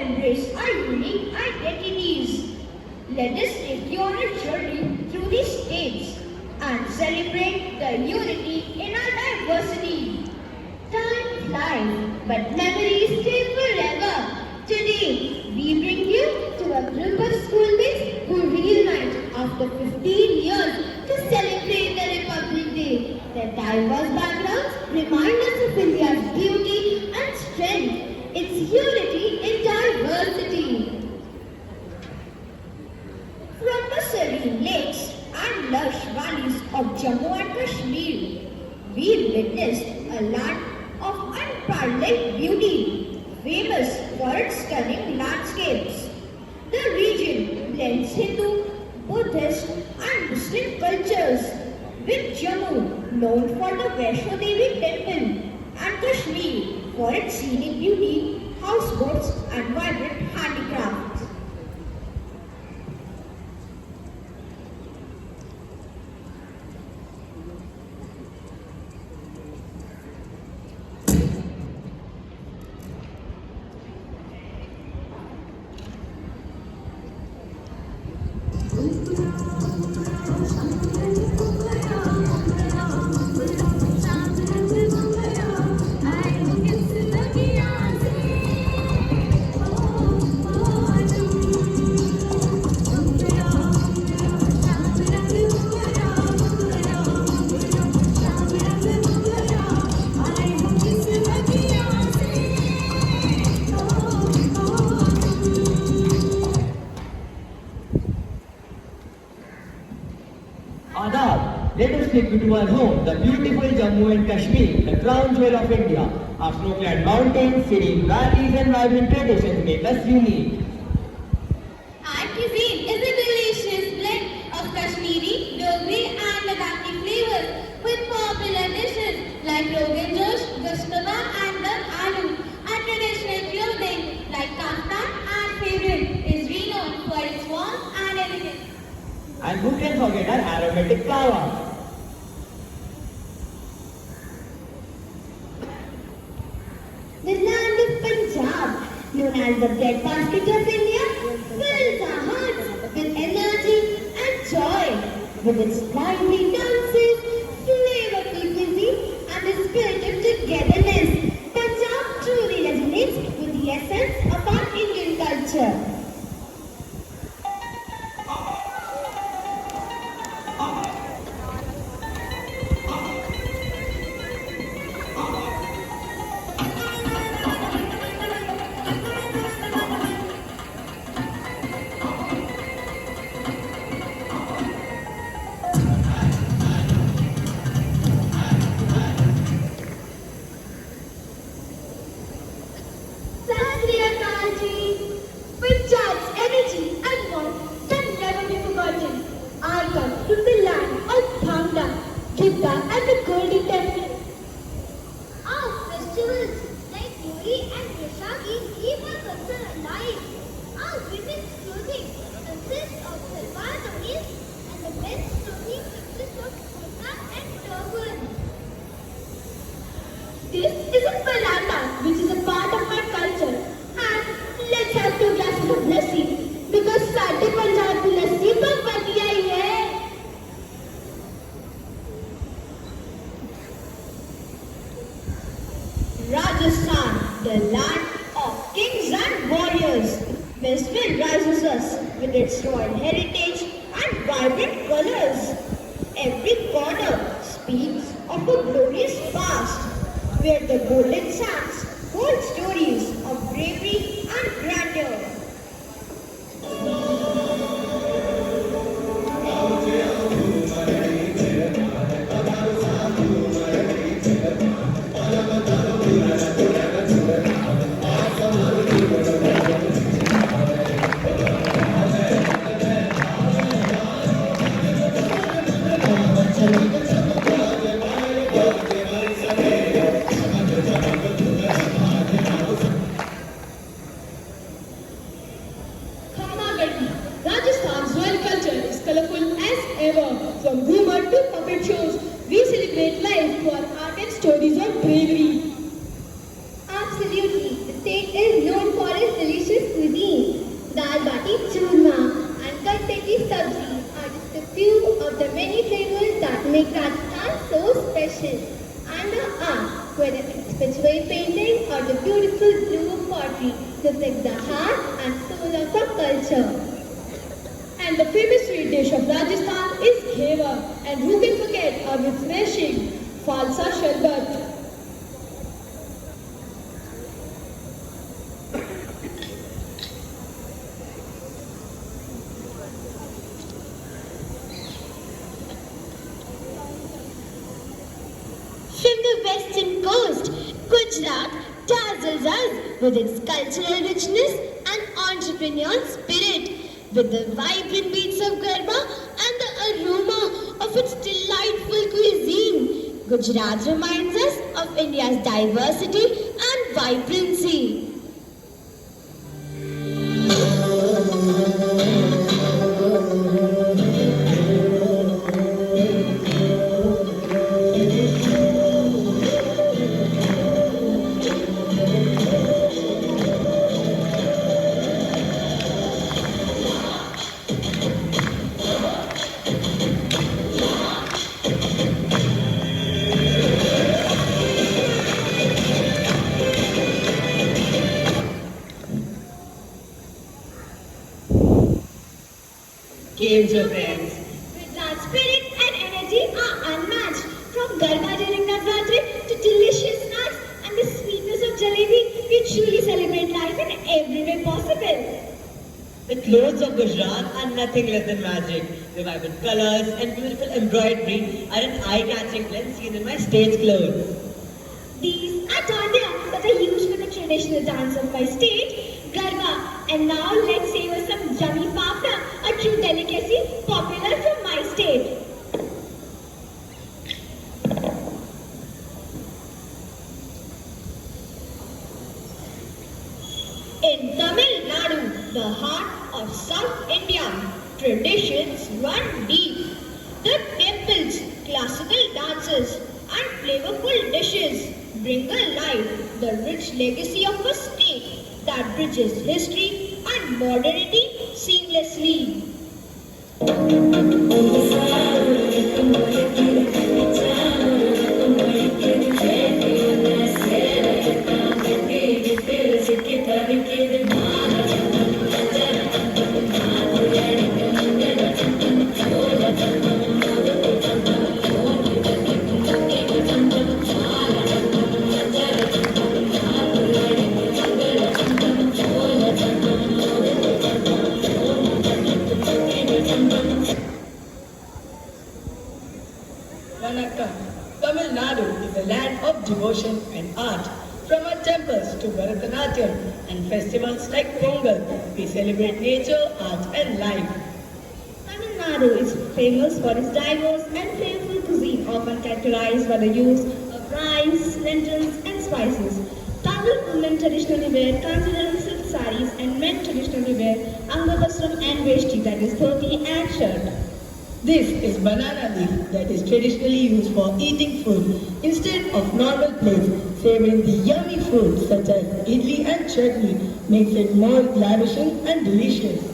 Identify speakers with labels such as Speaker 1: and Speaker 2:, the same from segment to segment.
Speaker 1: embrace our unique identities. Let us take you on a journey through these states and celebrate the unity in our diversity. Time flies, but memories stay forever. Today, we bring you to a group of schoolmates who reunite after 15 years to celebrate the Republic Day. Their diverse backgrounds remind us of India's beauty and strength, its unity in diversity. From the serene lakes and lush valleys of Jammu and Kashmir, we witnessed a land of unparalleled beauty, famous for its stunning landscapes. The region blends Hindu, Buddhist and Muslim cultures, with Jammu known for the Vaishno Devi temple and Kashmir for its scenic beauty, houseboats and vibrant handicrafts.
Speaker 2: Adab, let us take you to our home, the beautiful Jammu and Kashmir, the crown jewel of India. Our snow-clad mountains, serene valleys and vibrant traditions make us unique.
Speaker 3: Our cuisine is a delicious blend of Kashmiri, Dogri and Ladakhi flavors with popular dishes like Rogan Josh, Gushtaba and Dum Aloo. Our traditional clothing like kaftan and favorite is renowned for its warmth and elegance.
Speaker 2: And who can forget our aromatic flower?
Speaker 1: The land of Punjab, known as the breadbasket of India, fills our hearts with energy and joy. With its lively dances, flavorful cuisine, and the spirit of togetherness, Punjab truly resonates with the essence of our Indian culture.
Speaker 3: Punjab's energy and warmth can never be forgotten. I come from the land of Bhangra, Gidda and the Golden Temple. Our festivals like Holi and Vaishakhi keep our culture alive. Our women's clothing consists of salwar kameez and the men's clothing consists of kurta and turban. This is a palata, which is a part of my culture. And let's have 2 glasses of lassi because साडे पंजाब की लस्सी तो बढ़िया ही है.
Speaker 1: Rajasthan, the land of kings and warriors. Westfield rises us with its royal heritage and vibrant colors. Every corner speaks of a glorious past, where the golden sands hold stories of bravery and grandeur.
Speaker 3: Rajasthan's royal culture is colorful as ever. From Ghumar to puppet shows, we celebrate life through our art and stories of bravery.
Speaker 1: Absolutely, the state is known for its delicious cuisine.
Speaker 3: Dal bati churma and gatte ki sabzi are just a few of the many flavors that make Rajasthan so special. And the art, whether it's spiritual painting or the beautiful blue pottery, reflects the heart and soul of the culture.
Speaker 4: And the famous sweet dish of Rajasthan is Ghevar. And who can forget of its refreshing Falsa Sharbat.
Speaker 3: From the western coast, Gujarat dazzles us with its cultural richness and entrepreneurial spirit. With the vibrant beats of Garba and the aroma of its delightful cuisine, Gujarat reminds us of India's diversity and vibrancy.
Speaker 2: Games of friends.
Speaker 3: Gujarat's spirit and energy are unmatched. From Garba during Navratri to delicious snacks and the sweetness of jalebi, we truly celebrate life in every way possible.
Speaker 2: The clothes of Gujarat are nothing less than magic. The vibrant colors and beautiful embroidery are an eye-catching blend seen in my state's clothes.
Speaker 3: These are dandiya that are used for the traditional dance of my state, Garba. And now let's savor some yummy papda, a true delicacy popular from my state. In Tamil Nadu, the heart of South India, traditions run deep. The temples, classical dances, and flavorful dishes bring alive the rich legacy of a state that bridges history and modernity seamlessly.
Speaker 4: Vanakkam. Tamil Nadu is a land of devotion and art. From our temples to Bharatanatyam and festivals like Pongal, we celebrate nature, art and life.
Speaker 3: Tamil Nadu is famous for its diverse and flavorful cuisine, often characterized by the use of rice, lentils, and spices. Tamil women traditionally wear Kanchipuram silk saris, and men traditionally wear Angavastram and Veshti, that is dhoti and shirt.
Speaker 4: This is banana leaf that is traditionally used for eating food instead of normal plates. Savoring the yummy food such as idli and chutney makes it more lavishing and delicious.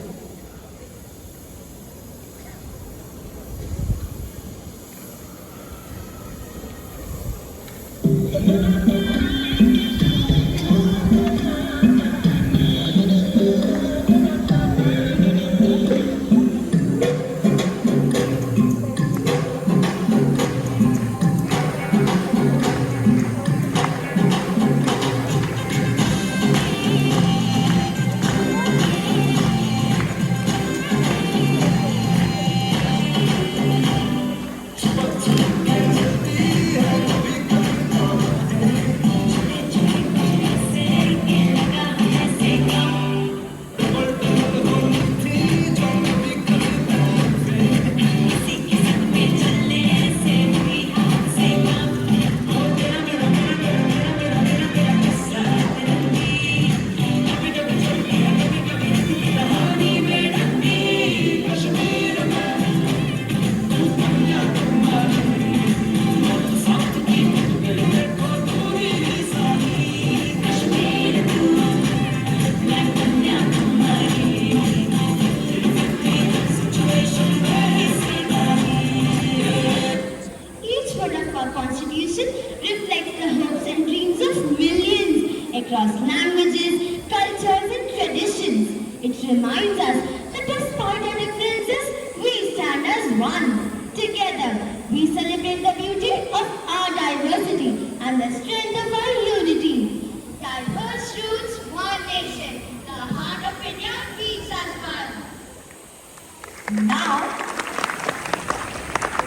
Speaker 3: reminds us that despite our differences, we stand as one. Together, we celebrate the beauty of our diversity and the strength of our